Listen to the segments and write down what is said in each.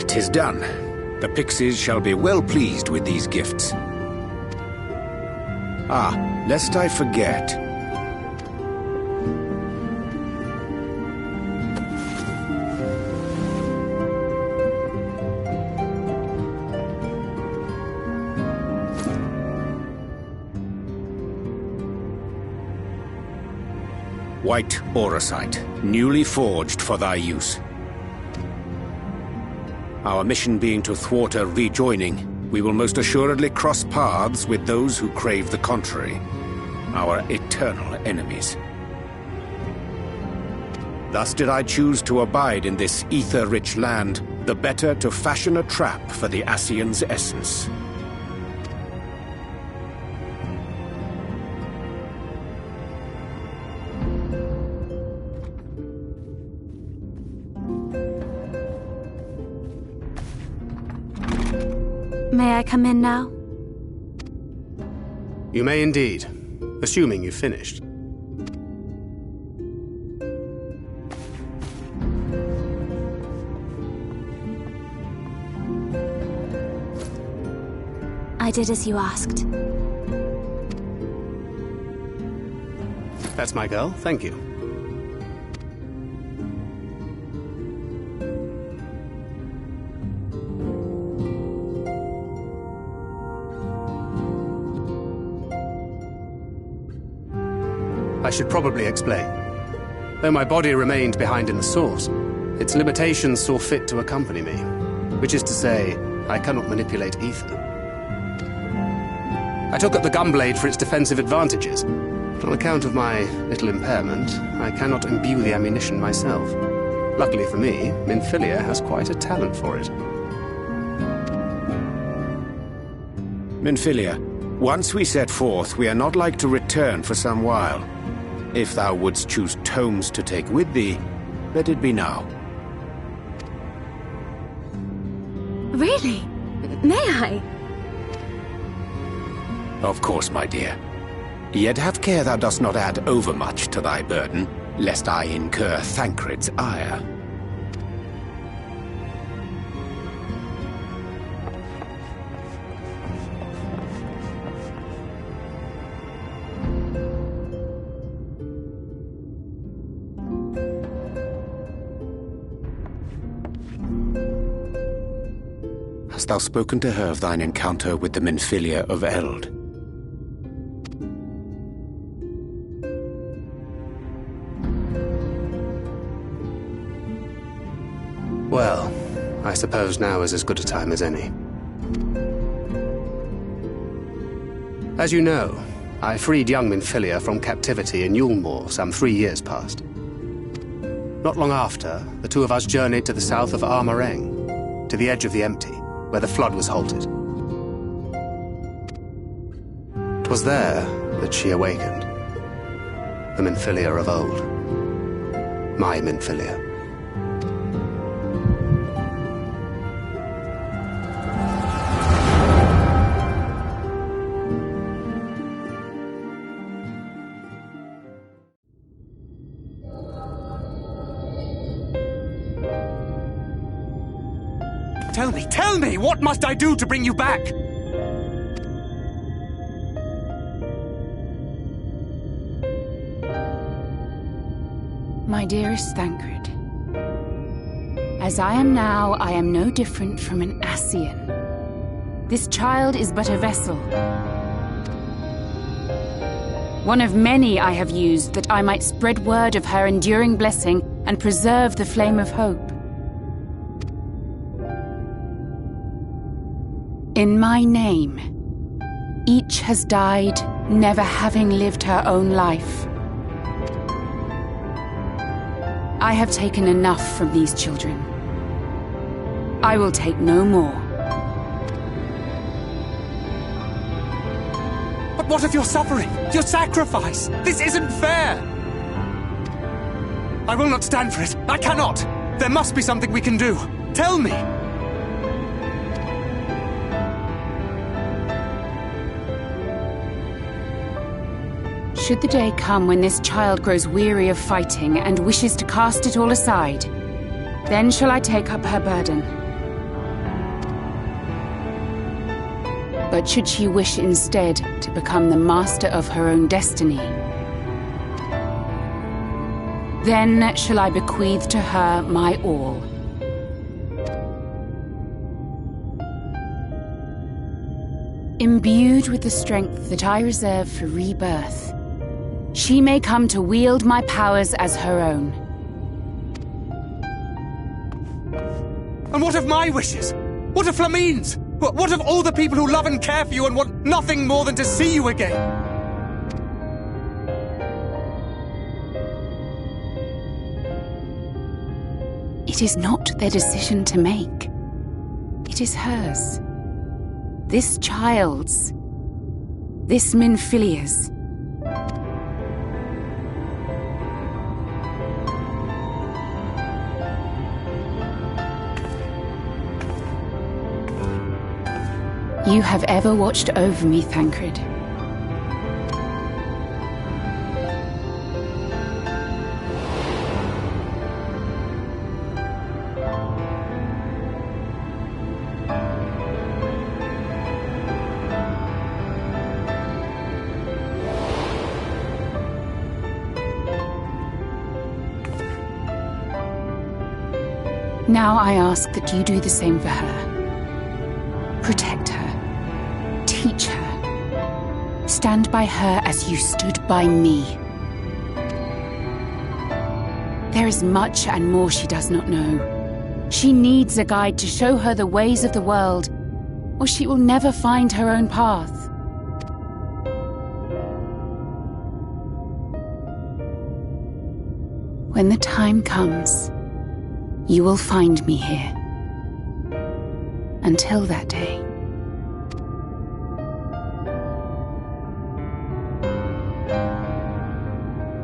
'Tis done. The pixies shall be well pleased with these gifts. Ah, lest I forget. White auracite, newly forged for thy use. Our mission being to thwart a rejoining, we will most assuredly cross paths with those who crave the contrary, our eternal enemies. Thus did I choose to abide in this ether-rich land, the better to fashion a trap for the Ascian's essence. May I come in now? You may indeed, assuming you've finished. I did as you asked. That's my girl, thank you. I should probably explain. Though my body remained behind in the source, its limitations saw fit to accompany me, which is to say, I cannot manipulate ether. I took up the gunblade for its defensive advantages, but on account of my little impairment, I cannot imbue the ammunition myself. Luckily for me, Minfilia has quite a talent for it. Minfilia, once we set forth, we are not like to return for some while. If thou wouldst choose tomes to take with thee, let it be now. Really? May I? Of course, my dear. Yet have care thou dost not add overmuch to thy burden, lest I incur Thancred's ire. Hast thou spoken to her of thine encounter with the Minfilia of Eld? Well, I suppose now is as good a time as any. As you know, I freed young Minfilia from captivity in Yulmore some 3 years past. Not long after, the two of us journeyed to the south of Armareng, to the edge of the Empty, where the flood was halted. 'Twas there that she awakened. The Minfilia of old. My Minfilia. Tell me, what must I do to bring you back? My dearest Thancred, as I am now, I am no different from an Ascian. This child is but a vessel. One of many I have used that I might spread word of her enduring blessing and preserve the flame of hope. In my name, each has died, never having lived her own life. I have taken enough from these children. I will take no more. But what of your suffering? Your sacrifice? This isn't fair! I will not stand for it. I cannot! There must be something we can do. Tell me! Should the day come when this child grows weary of fighting and wishes to cast it all aside, then shall I take up her burden. But should she wish instead to become the master of her own destiny, then shall I bequeath to her my all. Imbued with the strength that I reserve for rebirth, she may come to wield my powers as her own. And what of my wishes? What of Flamine's? What of all the people who love and care for you and want nothing more than to see you again? It is not their decision to make. It is hers. This child's. This Minfilia's. You have ever watched over me, Thancred. Now I ask that you do the same for her. Protect her. Teach her. Stand by her as you stood by me. There is much and more she does not know. She needs a guide to show her the ways of the world, or she will never find her own path. When the time comes, you will find me here. Until that day.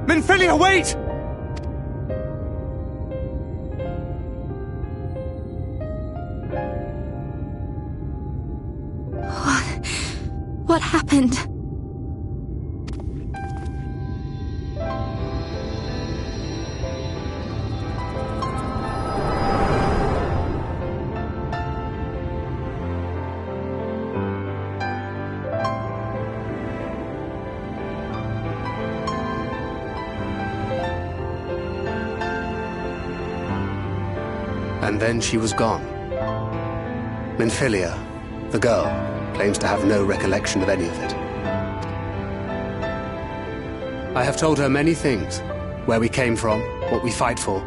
Minfilia, wait! What happened? And then she was gone. Minfilia, the girl, claims to have no recollection of any of it. I have told her many things, where we came from, what we fight for,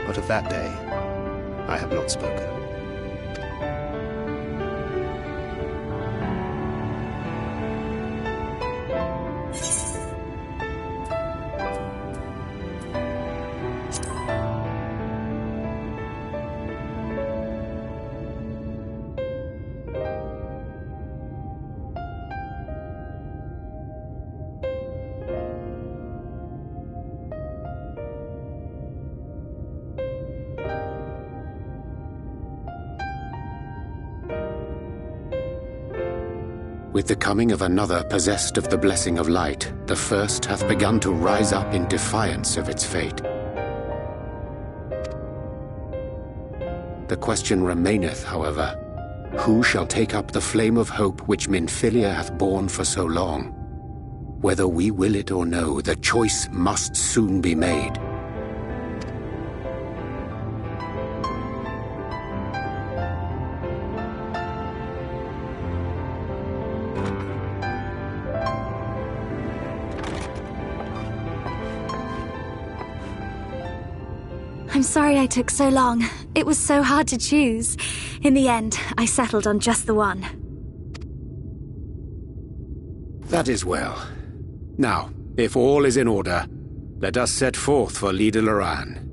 but of that day, I have not spoken. With the coming of another possessed of the blessing of light, the first hath begun to rise up in defiance of its fate. The question remaineth, however, who shall take up the flame of hope which Minfilia hath borne for so long? Whether we will it or no, the choice must soon be made. I'm sorry I took so long. It was so hard to choose. In the end, I settled on just the one. That is well. Now, if all is in order, let us set forth for Leader Loran.